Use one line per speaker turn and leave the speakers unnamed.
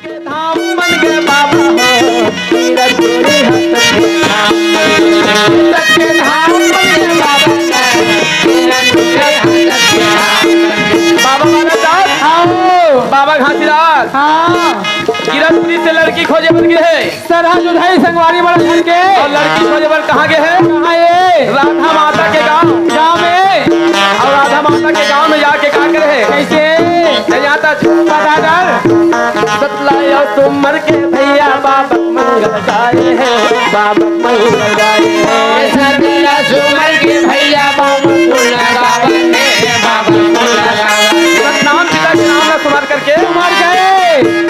धाम बन गए बाबा हो तीरथ पूरी हस्त के धाम के धाम बन गए बाबा तीरथ पूरी हस्त के बाबा मारा दास बाबा घासीदास गिरफ्तारी से लड़की खोजे बन गए है सरहद उधाई संगवारी बड़ा घर के और लड़की खोजे बन कहाँ गए है राधा माता के गांव में और राधा माता के गांव में जाके क्या करे कैसे जाता पता कर सतलाय सुमर के भैया बाबा मंगल गाए हैं बाबा मंगल गाए हैं सतलाय सुमर के भैया बाबा मंगल गाए हैं बाबा मंगल गाए नाम पिता के नाम का सुमर करके मर गए